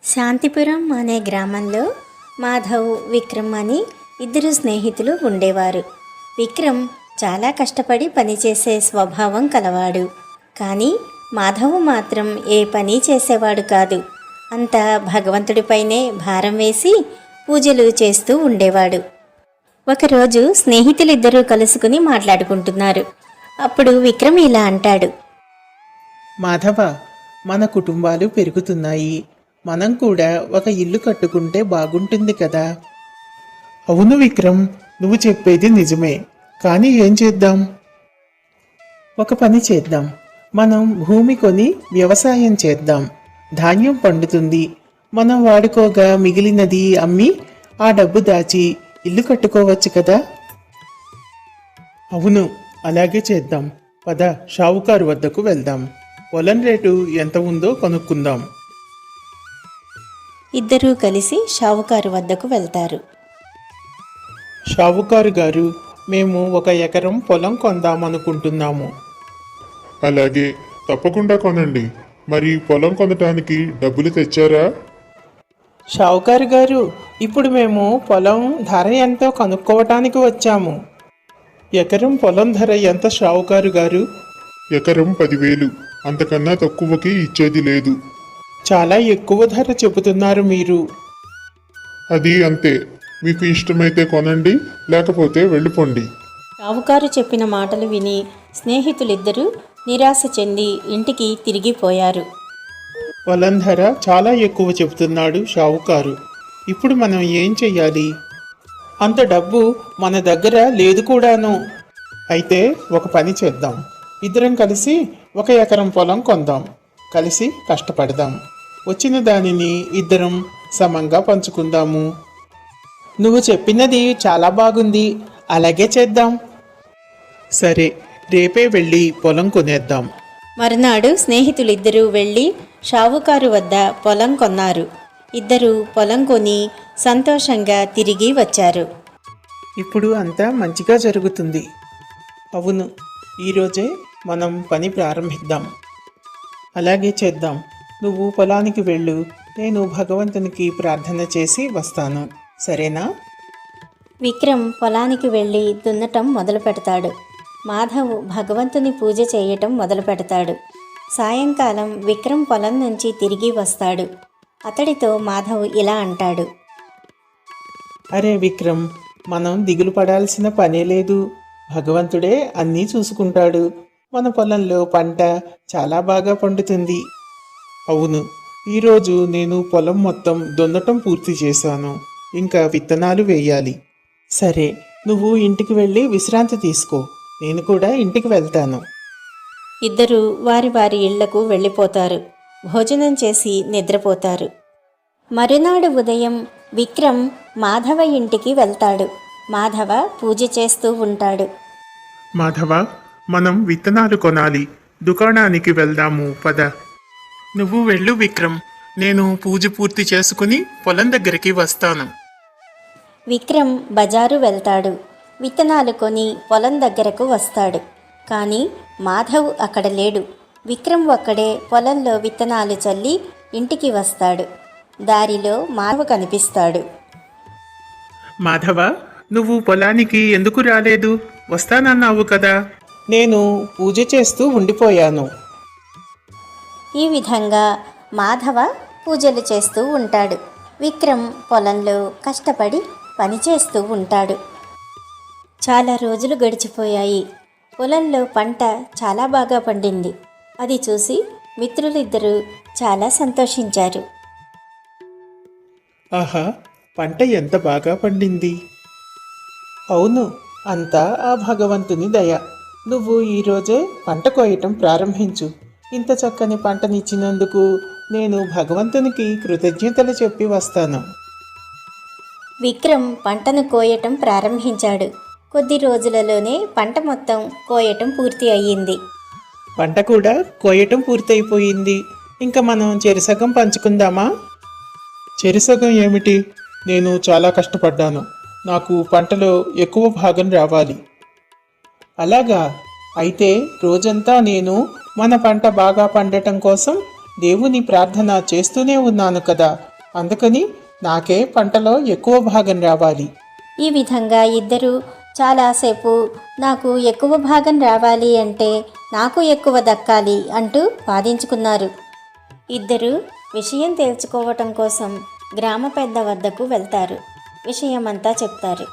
శాంతిపురం అనే గ్రామంలో మాధవ్, విక్రమ్ అని ఇద్దరు స్నేహితులు ఉండేవారు. విక్రమ్ చాలా కష్టపడి పనిచేసే స్వభావం కలవాడు. కానీ మాధవ్ మాత్రం ఏ పని చేసేవాడు కాదు. అంతా భగవంతుడిపైనే భారం వేసి పూజలు చేస్తూ ఉండేవాడు. ఒకరోజు స్నేహితులిద్దరూ కలుసుకుని మాట్లాడుకుంటున్నారు. అప్పుడు విక్రమ్ ఇలా అంటాడు. మాధవ, మన కుటుంబాలు పెరుగుతున్నాయి. మనం కూడా ఒక ఇల్లు కట్టుకుంటే బాగుంటుంది కదా. అవును విక్రమ్, నువ్వు చెప్పేది నిజమే. కానీ ఏం చేద్దాం? ఒక పని చేద్దాం. మనం భూమి కొని వ్యవసాయం చేద్దాం. ధాన్యం పండుతుంది. మనం వాడుకోగా మిగిలినది అమ్మి ఆ డబ్బు దాచి ఇల్లు కట్టుకోవచ్చు కదా. అవును, అలాగే చేద్దాం. పద, షావుకారు వద్దకు వెళ్దాం. పొలం రేటు ఎంత ఉందో కనుక్కుందాం. ఇద్దరూ కలిసి షావుకారు వద్దకు వెళ్తారు. షావుకారు గారు, మేము 1 ఎకరం పొలం కొందామనుకుంటున్నాము. అలాగే, తప్పకుండా కొనండి. మరి పొలం కొనటానికి డబ్బులు తెచ్చారా? షావుకారు గారు, ఇప్పుడు మేము పొలం ధర ఎంతో కనుక్కోవటానికి వచ్చాము. ఎకరం పొలం ధర ఎంత షావుకారు గారు? ఎకరం 10,000. అంతకన్నా తక్కువకి ఇచ్చేది లేదు. చాలా ఎక్కువ ధర చెబుతున్నారు మీరు. అది అంతే. మీకు ఇష్టమైతే కొనండి, లేకపోతే వెళ్ళిపోండి. షావుకారు చెప్పిన మాటలు విని స్నేహితులిద్దరూ నిరాశ చెంది ఇంటికి తిరిగిపోయారు. పొలం ధర చాలా ఎక్కువ చెబుతున్నాడు షావుకారు. ఇప్పుడు మనం ఏం చెయ్యాలి? అంత డబ్బు మన దగ్గర లేదు కూడాను. అయితే ఒక పని చేద్దాం. ఇద్దరం కలిసి 1 ఎకరం పొలం కొందాం. కలిసి కష్టపడదాం. వచ్చిన దానిని ఇద్దరం సమంగా పంచుకుందాము. నువ్వు చెప్పినది చాలా బాగుంది. అలాగే చేద్దాం. సరే, రేపే వెళ్ళి పొలం కొనేద్దాం. మరునాడు స్నేహితులిద్దరూ వెళ్ళి షావుకారు వద్ద పొలం కొన్నారు. ఇద్దరూ పొలం కొని సంతోషంగా తిరిగి వచ్చారు. ఇప్పుడు అంతా మంచిగా జరుగుతుంది. అవును, ఈరోజే మనం పని ప్రారంభిద్దాం. అలాగే చేద్దాం. నువ్వు పొలానికి వెళ్ళు. నేను భగవంతునికి ప్రార్థన చేసి వస్తాను. సరేనా? విక్రమ్ పొలానికి వెళ్ళి దున్నటం మొదలు పెడతాడు. మాధవ్ భగవంతుని పూజ చేయటం మొదలు పెడతాడు. సాయంకాలం విక్రమ్ పొలం నుంచి తిరిగి వస్తాడు. అతడితో మాధవ్ ఇలా అంటాడు. అరే విక్రమ్, మనం దిగులు పడాల్సిన పనే లేదు. భగవంతుడే అన్నీ చూసుకుంటాడు. మన పొలంలో పంట చాలా బాగా పండుతుంది. అవును, ఈరోజు నేను పొలం మొత్తం దున్నటం పూర్తి చేశాను. ఇంకా విత్తనాలు వేయాలి. సరే, నువ్వు ఇంటికి వెళ్ళి విశ్రాంతి తీసుకో. నేను కూడా ఇంటికి వెళ్తాను. ఇద్దరూ వారి వారి ఇళ్లకు వెళ్ళిపోతారు. భోజనం చేసి నిద్రపోతారు. మరునాడు ఉదయం విక్రమ్ మాధవ ఇంటికి వెళ్తాడు. మాధవ పూజ చేస్తూ ఉంటాడు. మాధవ, మనం విత్తనాలు కొనాలి. దుకాణానికి వెళ్దాము, పద. నువ్వు వెళ్ళు విక్రమ్. నేను పూజ పూర్తి చేసుకుని పొలం దగ్గరికి వస్తాను. విక్రమ్ బజారు వెళ్తాడు. విత్తనాలు కొని పొలం దగ్గరకు వస్తాడు. కానీ మాధవ్ అక్కడ లేడు. విక్రమ్ ఒక్కడే పొలంలో విత్తనాలు చల్లి ఇంటికి వస్తాడు. దారిలో మాధవ్ కనిపిస్తాడు. మాధవ, నువ్వు పొలానికి ఎందుకు రాలేదు? వస్తానన్నావు కదా. నేను పూజ చేస్తూ ఉండిపోయాను. ఈ విధంగా మాధవ పూజలు చేస్తూ ఉంటాడు. విక్రమ్ పొలంలో కష్టపడి పనిచేస్తూ ఉంటాడు. చాలా రోజులు గడిచిపోయాయి. పొలంలో పంట చాలా బాగా పండింది. అది చూసి మిత్రులిద్దరూ చాలా సంతోషించారు. ఆహా, పంట ఎంత బాగా పండింది. అవును, అంతా ఆ భగవంతుని దయ. నువ్వు ఈరోజే పంట కోయటం ప్రారంభించు. ఇంత చక్కని పంటనిచ్చినందుకు నేను భగవంతునికి కృతజ్ఞతలు చెప్పి వస్తాను. విక్రమ్ పంటను కోయటం ప్రారంభించాడు. కొద్ది రోజులలోనే పంట మొత్తం కోయటం పూర్తి అయ్యింది. పంట కూడా కోయటం పూర్తయిపోయింది. ఇంకా మనం చెరిసగం పంచుకుందామా? చెరిసగం ఏమిటి? నేను చాలా కష్టపడ్డాను. నాకు పంటలో ఎక్కువ భాగం రావాలి. అలాగా? అయితే రోజంతా నేను మన పంట బాగా పండటం కోసం దేవుని ప్రార్థన చేస్తూనే ఉన్నాను కదా. అందుకని నాకే పంటలో ఎక్కువ భాగం రావాలి. ఈ విధంగా ఇద్దరు చాలాసేపు నాకు ఎక్కువ భాగం రావాలి అంటే నాకు ఎక్కువ దక్కాలి అంటూ వాదించుకున్నారు. ఇద్దరు విషయం తేల్చుకోవటం కోసం గ్రామ పెద్ద వద్దకు వెళ్తారు. విషయమంతా చెప్తారు.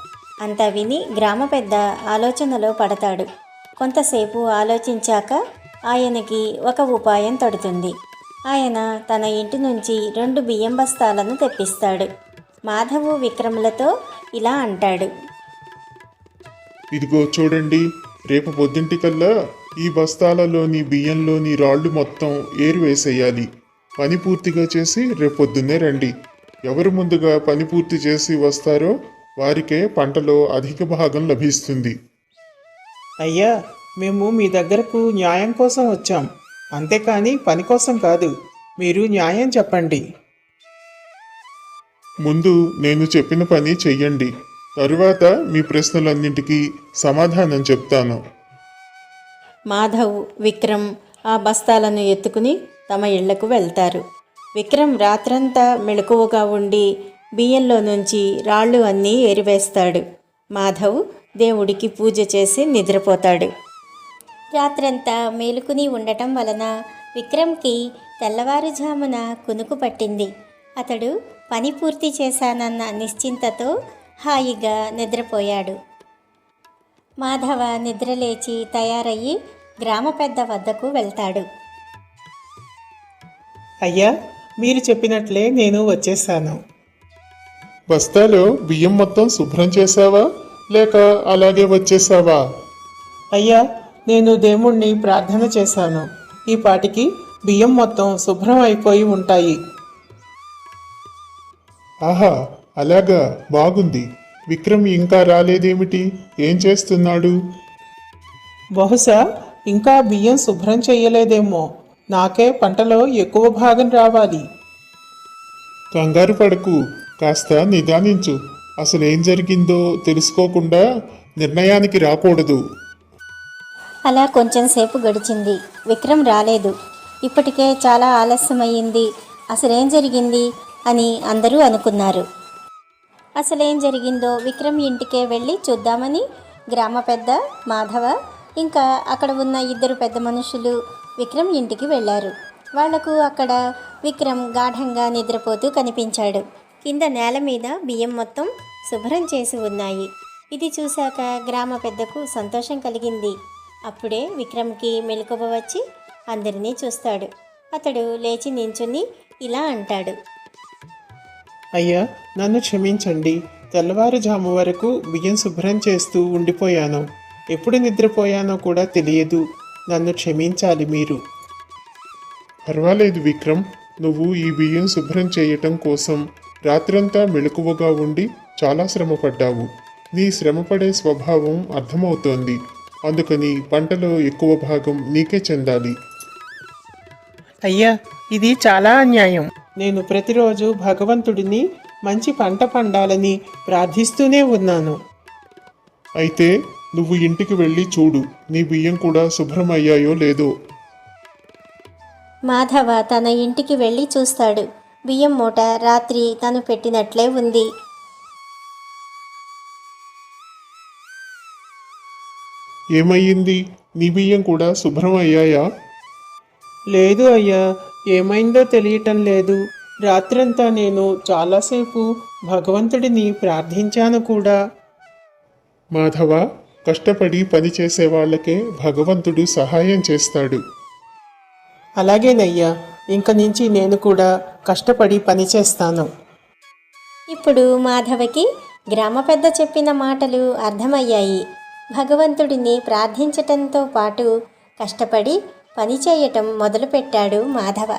అంతా విని గ్రామ పెద్ద ఆలోచనలో పడతాడు. కొంతసేపు ఆలోచించాక ఆయనకి ఒక ఉపాయం తడుతుంది. ఆయన తన ఇంటి నుంచి 2 బియ్యం బస్తాలను తెప్పిస్తాడు. మాధవు విక్రములతో ఇలా అంటాడు. ఇదిగో చూడండి, రేపు పొద్దుంటికల్లా ఈ బస్తాలలోని బియ్యంలోని రాళ్ళు మొత్తం ఏరివేసేయాలి. పని పూర్తిగా చేసి రేపు పొద్దున్నే రండి. ఎవరు ముందుగా పని పూర్తి చేసి వస్తారో వారికే పంటలో అధిక భాగం లభిస్తుంది. అయ్యా, మేము మీ దగ్గరకు న్యాయం కోసం వచ్చాం, అంతేకాని పని కోసం కాదు. మీరు న్యాయం చెప్పండి. ముందు నేను చెప్పిన పని చెయ్యండి, తరువాత మీ ప్రశ్నలన్నింటికీ సమాధానం చెప్తాను. మాధవ్, విక్రమ్ ఆ బస్తాలను ఎత్తుకుని తమ ఇళ్లకు వెళ్తారు. విక్రమ్ రాత్రంతా మెలకువగా ఉండి బియ్యంలో నుంచి రాళ్ళు అన్నీ ఏరివేస్తాడు. మాధవ్ దేవుడికి పూజ చేసి నిద్రపోతాడు. రాత్రంతా మేలుకుని ఉండటం వలన విక్రమ్కి తెల్లవారుజామున కునుకు పట్టింది. అతడు పని పూర్తి చేశానన్న నిశ్చింతతో హాయిగా నిద్రపోయాడు. మాధవ నిద్రలేచి తయారయ్యి గ్రామ పెద్ద వద్దకు వెళ్తాడు. అయ్యా, మీరు చెప్పినట్లే నేను వచ్చేసాను. బస్తాలో బియ్యం మొత్తం శుభ్రం చేశావా లేక అలాగే వచ్చేసావా? అయ్యా, నేను దేవుణ్ణి ప్రార్థన చేశాను. ఈ పాటికి బియ్యం మొత్తం శుభ్రం అయిపోయి ఉంటాయి. ఆహా, అలాగా, బాగుంది. విక్రమ్ ఇంకా రాలేదేమిటి? ఏం చేస్తున్నాడు? బహుశా ఇంకా బియ్యం శుభ్రం చెయ్యలేదేమో. నాకే పంటలో ఎక్కువ భాగం రావాలి. కంగారు పడకు, కాస్త నిదానించు. అసలేం జరిగిందో తెలుసుకోకుండా నిర్ణయానికి రాకూడదు. అలా కొంచెం సేపు గడిచింది. విక్రమ్ రాలేదు. ఇప్పటికే చాలా ఆలస్యమయ్యింది. అసలేం జరిగింది అని అందరూ అనుకున్నారు. అసలేం జరిగిందో విక్రమ్ ఇంటికే వెళ్ళి చూద్దామని గ్రామ పెద్ద, మాధవ ఇంకా అక్కడ ఉన్న 2 పెద్ద మనుషులు విక్రమ్ ఇంటికి వెళ్ళారు. వాళ్లకు అక్కడ విక్రమ్ గాఢంగా నిద్రపోతూ కనిపించాడు. కింద నేల మీద బియ్యం మొత్తం శుభ్రం చేసి ఉన్నాయి. ఇది చూశాక గ్రామ పెద్దకు సంతోషం కలిగింది. అప్పుడే విక్రమ్కి మెలకువ వచ్చి అందరినీ చూస్తాడు. అతడు లేచి నించుని ఇలా అంటాడు. అయ్యా, నన్ను క్షమించండి. తెల్లవారుజాము వరకు బియ్యం శుభ్రం చేస్తూ ఉండిపోయాను. ఎప్పుడు నిద్రపోయానో కూడా తెలియదు. నన్ను క్షమించాలి మీరు. పర్వాలేదు విక్రమ్, నువ్వు ఈ బియ్యం శుభ్రం చేయటం కోసం రాత్రంతా మెలకువగా ఉండి చాలా శ్రమపడ్డావు. నీ శ్రమపడే స్వభావం అర్థమవుతోంది. అందుకని పంటలో ఎక్కువ భాగం నీకే చెందాలి. అయ్యా, ఇది చాలా అన్యాయం. నేను ప్రతిరోజు భగవంతుడిని మంచి పంట పండాలని ప్రార్థిస్తూనే ఉన్నాను. అయితే నువ్వు ఇంటికి వెళ్ళి చూడు, నీ బియ్యం కూడా శుభ్రమయ్యాయో లేదో. మాధవ తన ఇంటికి వెళ్ళి చూస్తాడు. బియ్యం మూట రాత్రి తను పెట్టినట్లే ఉంది. ఏమయ్యింది? నీ బియ్యం కూడా శుభ్రమయ్యాయా? లేదు అయ్యా, ఏమైందో తెలియటం లేదు. రాత్రంతా నేను చాలాసేపు భగవంతుడిని ప్రార్థించాను కూడా. మాధవ, కష్టపడి పని చేసే వాళ్ళకే భగవంతుడు సహాయం చేస్తాడు. అలాగేనయ్యా, ఇంక నుంచి నేను కూడా కష్టపడి పని చేస్తాను. ఇప్పుడు మాధవకి గ్రామ పెద్ద చెప్పిన మాటలు అర్థమయ్యాయి. భగవంతుడిని ప్రార్థించటంతో పాటు కష్టపడి పని చేయటం మొదలుపెట్టాడు మాధవ.